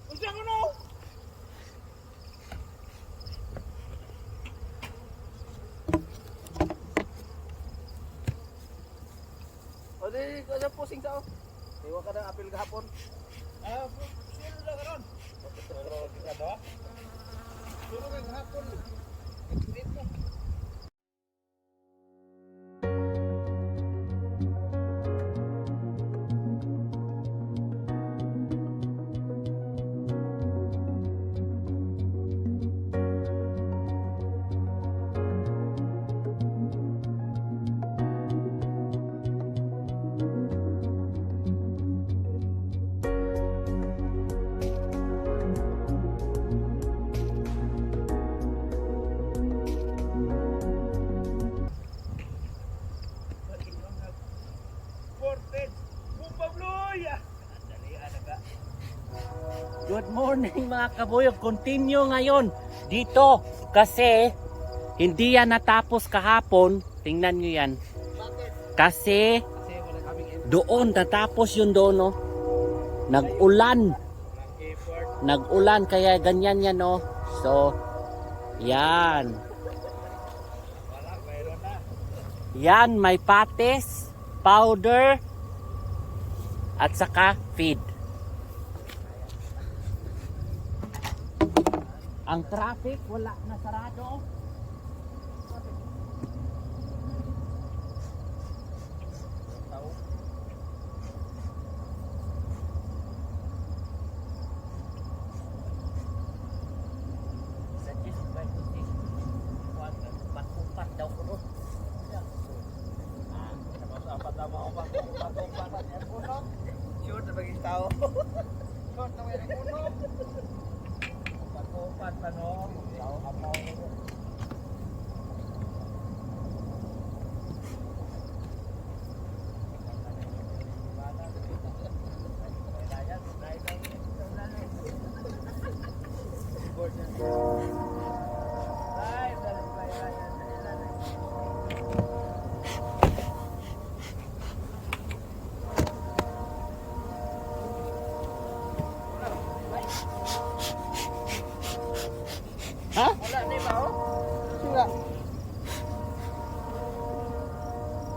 Usa ko no. O di ko sa pusing sao. Iwa ka ng apil gahapon. Sino na karon? Sino kita ba? Sino ka gahapon? Dito. Good morning mga kabuyog. Continue ngayon dito kasi hindi yan natapos kahapon. Tingnan nyo yan. Kasi Wala kaming end. doon natapos yun doon, no? Nag-ulan. Nag-ulan kaya ganyan yan, no? So, yan. Wala, mayroon na. Yan, may patis, powder, at saka feed. Ang traffic wala na sarado. Suggest by to take pat-upat daw ko. Mas apat na mga pag-upat yan puno. Sure na baging tao. Sure na may puno. Pag-upat pa no. Tao amaw. Ha? Wala na ba oh? Sila.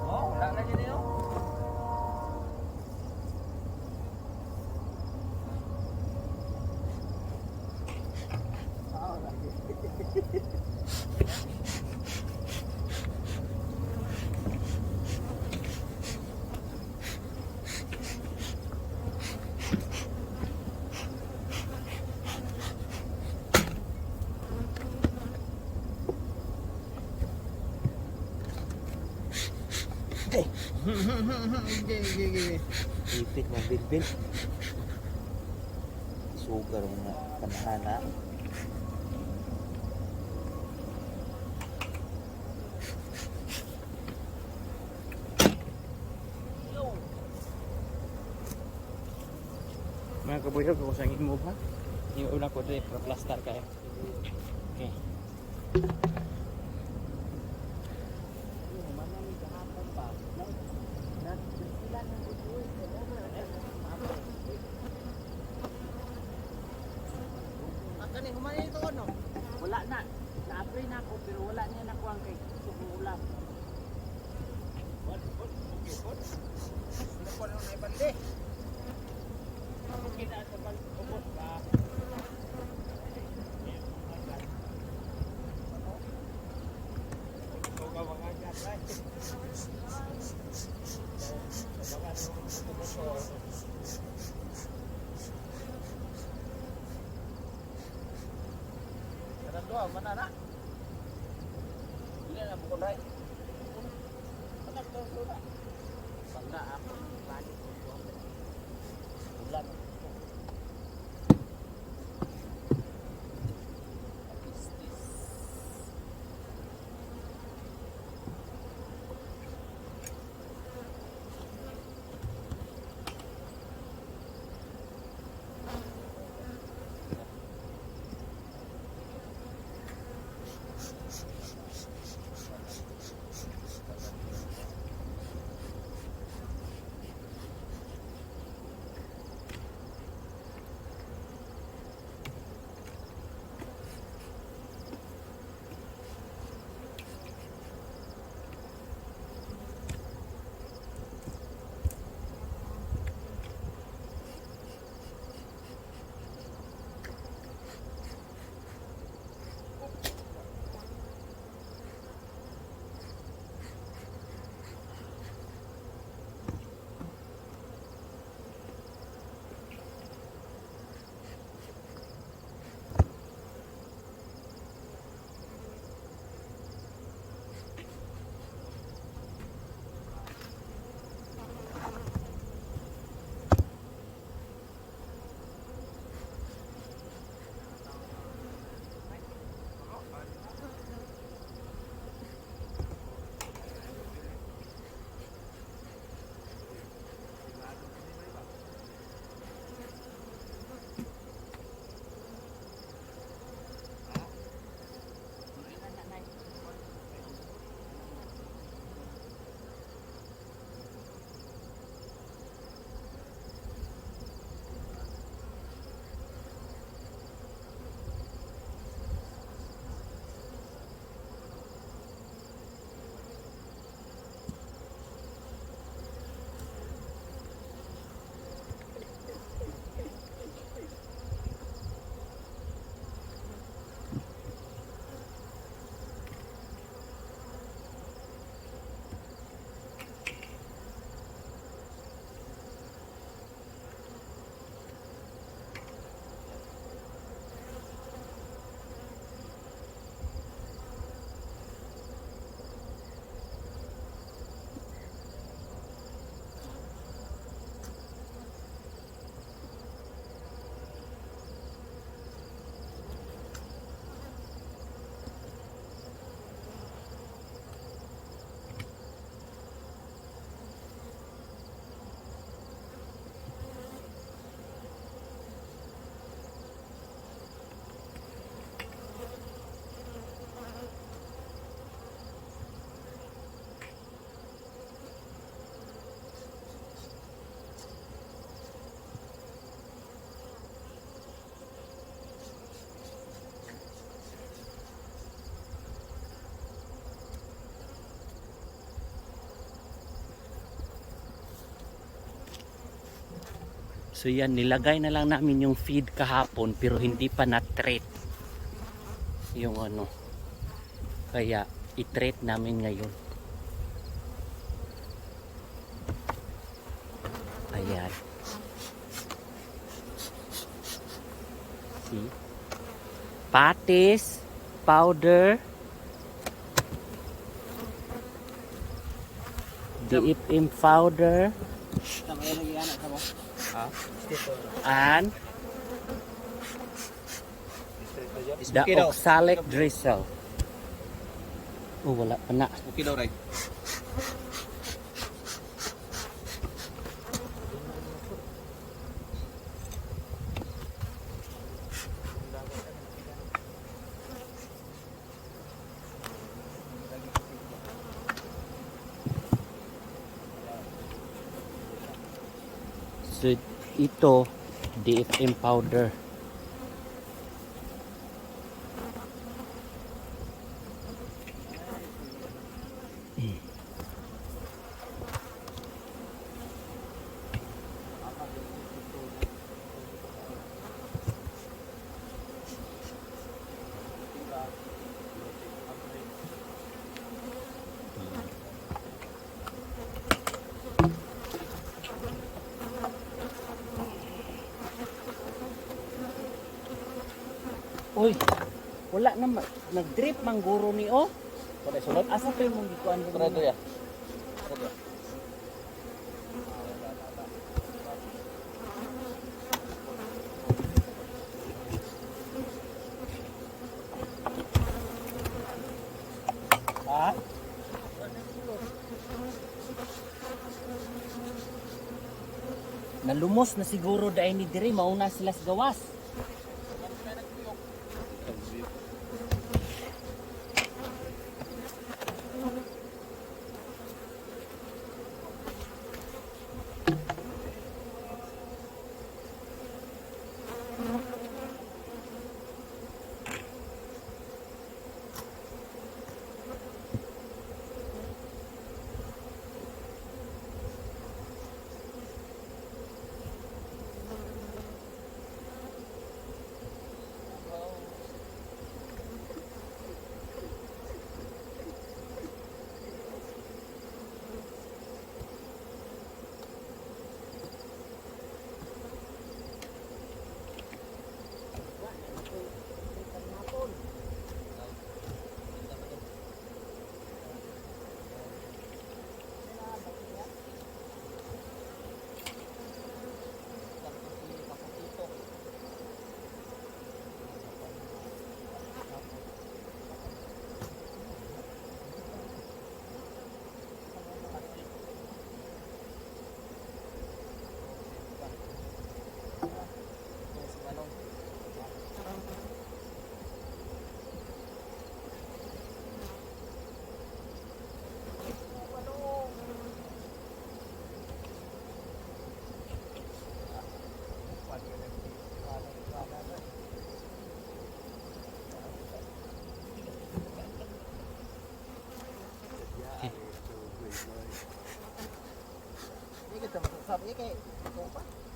Oh, wala na dyan oh. Ah, lagi. Ipit ng bilbil. Sugar mga panahana. Mga kabuyog, ako sa i-move ha. Yung una ko dito, plaster kayo. Okay. Wala na. Na-apply na ako pero wala niya nakuha kay sukong ulam. Hindi ko na ibandi. Kita sa pag-ubos ba? Ito ka mga gatay. Sa mga ubos. Doa mana nak? Ini nak bukan naik. Mana tu sudah? Bangga aku balik. Bulan. So yan, nilagay na lang namin yung feed kahapon pero hindi pa na-treat yung ano. Kaya i-treat namin ngayon. Ayan. See? Patis, powder, DFM powder, and the oxalic drizzle. Oh, wala pa na. Okay daw, right? So, ito, DFM powder. Uy, wala na nag-drip mang guro ni o. Wala sulod. Asa pa yung mong gikuan ko? Para ito ya. Ha? Nalumos na siguro dahil ni diri mauna sila sa gawas.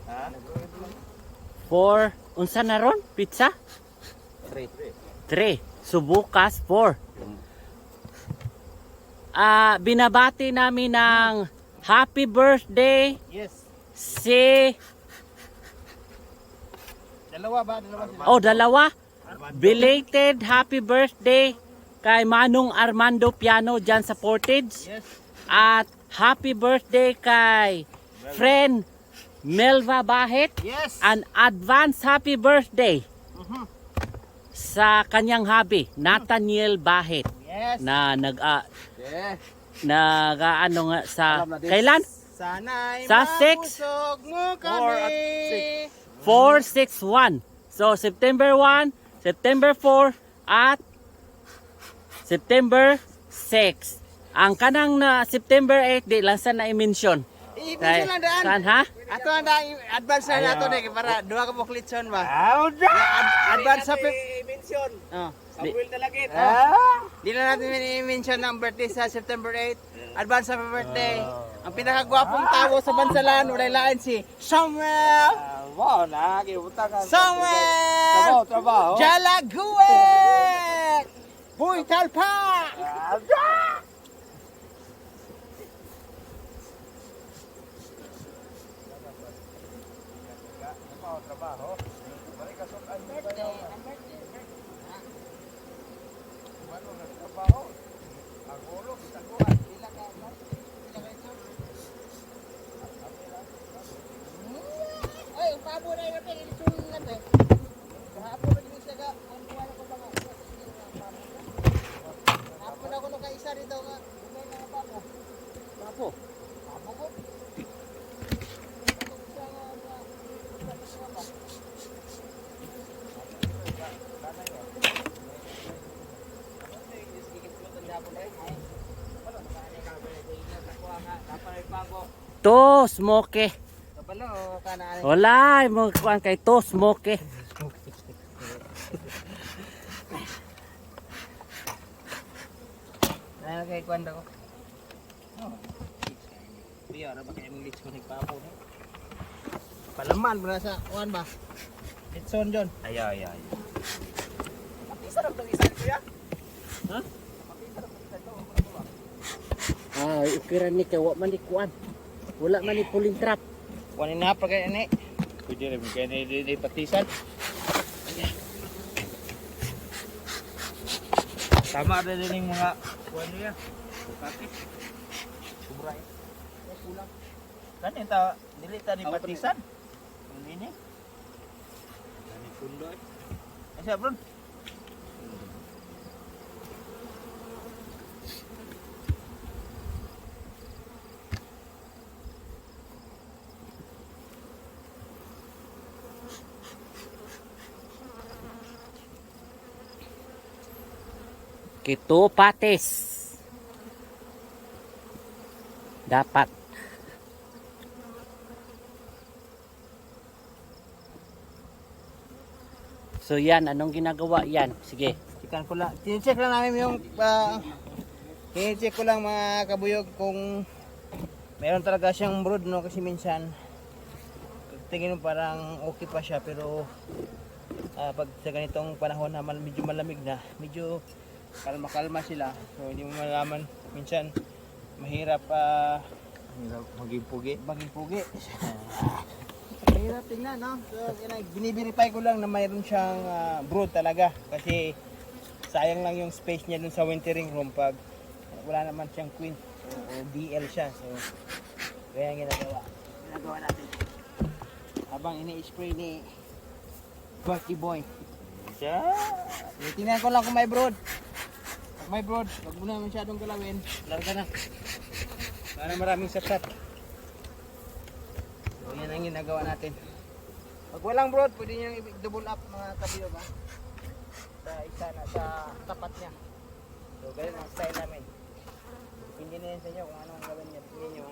Ha? For, unsa na ron? Pizza? 3. So bukas 4. Binabati namin ng happy birthday Yes. si Dalawa ba? Dalawa sila. oh dalawa. Belated happy birthday kay Manong Armando Piano dyan sa Portage. Yes. At happy birthday kay friend Melva Bahet. Yes. An advance happy birthday sa kanyang hubby, Nathaniel Bahet, Yes. na Yes. ano nga sa Alam na this. kailan? Sana'y Sa 6? mabusog mo 4 at kami. 461. So September 1, September 4 at September 6. Ang kanang na September 8 di lang sa na i-mention. I-mention lang daan. Saan ha? Ato ang advance na nato ni para duha ka buklitson ba. Advance sa i-mention. Oh. Samuel Dalagit. Di na natin i-mention ang birthday sa September 8. Advance happy birthday. Ang pinakagwapong tao sa bansalan, wala lain si Samuel Trabaho na, kibuta ka. Somewhere! Trabaho. Jalaguet! Boy Talpa! Trabaho. Balik ka sukan mo kayo. Ano nagtrabaho? Ang ulo, kita ko. Pila ka ito? Ay, ang pabo na yun. Ilisunin na ito. Kahapon na din siya ka. Ang buwan ako ba nga? Kahapon ako nung kaisa rito nga. Bumay na nga pabo. Papo. Pabo ko. Ano siya nga nga. Tapos nga ba? To, smoke. Kabalo, kanaan. Wala, mo kuan kay to, smoke. Ano kay kwanda ko? Biyo na ba kay mong leads ko nagpapo ni? Palaman mo na sa kuan ba? Litson John. Ay. Isa ra tong isa kuya. Ha? Ukira ni kay wa man ni kuan. Wala man ni pulling trap. Kuanin na pa kay ani. Pwede rin kaya ni patisan. Tama na din yung mga kuwan niya. Bakit? Sobra eh. Kulang. Kanin ta nilita ni patisan. Ini. Ani pundo eh. Asa bro? Kito patis. Dapat. So yan, anong ginagawa yan? Sige. Chikan ko lang. Tine-check lang namin yung tine-check ko lang mga kabuyog kung meron talaga siyang brood no kasi minsan tingin mo parang okay pa siya pero pag sa ganitong panahon na medyo malamig na, medyo kalma-kalma sila. So hindi mo malaman minsan mahirap Maging pugi. maging pugi. Mahirap tingnan, no? So, biniverify ko lang na mayroon siyang brood talaga kasi sayang lang yung space niya dun sa wintering room pag wala naman siyang queen o DL siya. So, kaya ang ginagawa natin habang ini-spray ni Barky Boy. Siya. Tingnan ko lang kung may brood. Pag may brood, wag mo na masyadong galawin. Larga na. Para maraming sapsap. So, yan ang ginagawa natin. Pag walang brood, pwede nyo i-double up mga kabilo ba? Sa isa na sa tapat niya. So, ganyan ang style namin. Hindi na yan sa inyo kung anong gawin niya. Hindi nyo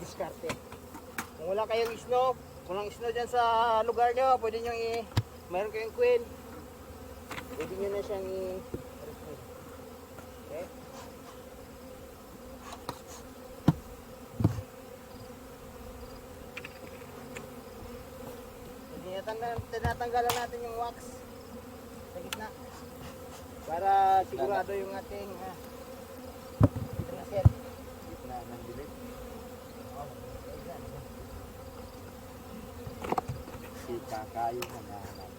diskarte. Kung wala kayong snow, walang snow dyan sa lugar nyo, pwede nyo mayroon kayong queen. Pwede nyo na siyang okay? Tinatanggalan natin yung wax sa gitna para sigurado yung ating reset. Gitna ng bilik. Si kakayo na nahanap.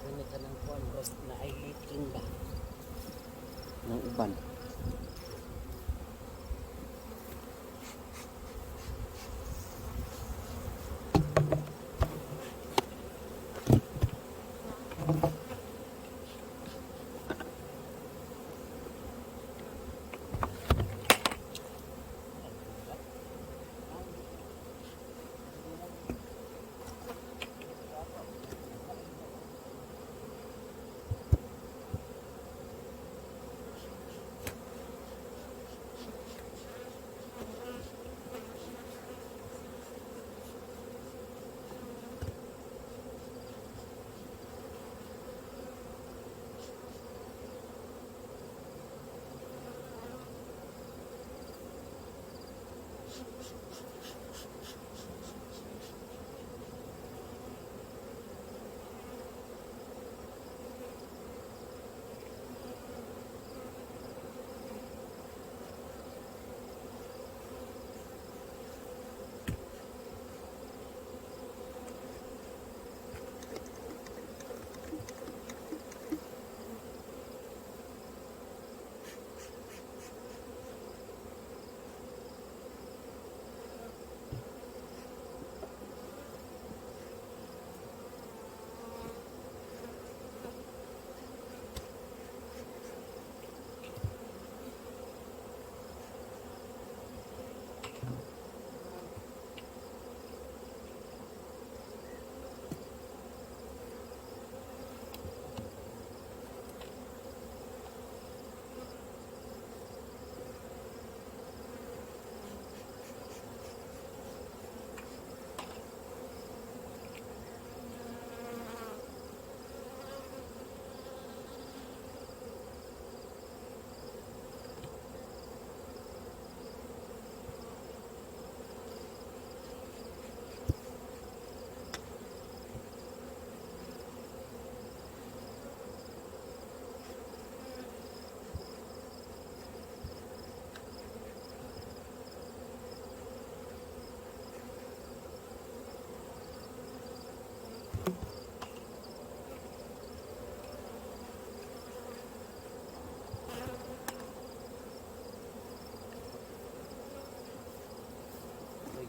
Ano ka ng kuan bro na ay leaking ba? Ng uban.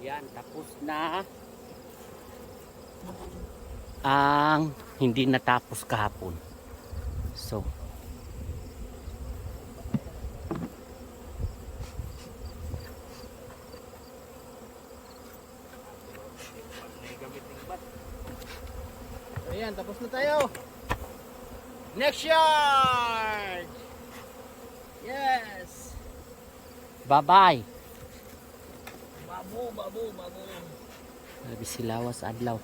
Yan, tapos na ang hindi natapos kahapon. So, Ayan, tapos na tayo. Next yard! Yes! bye-bye. Babu, babu, babu. Labi silawas adlaw.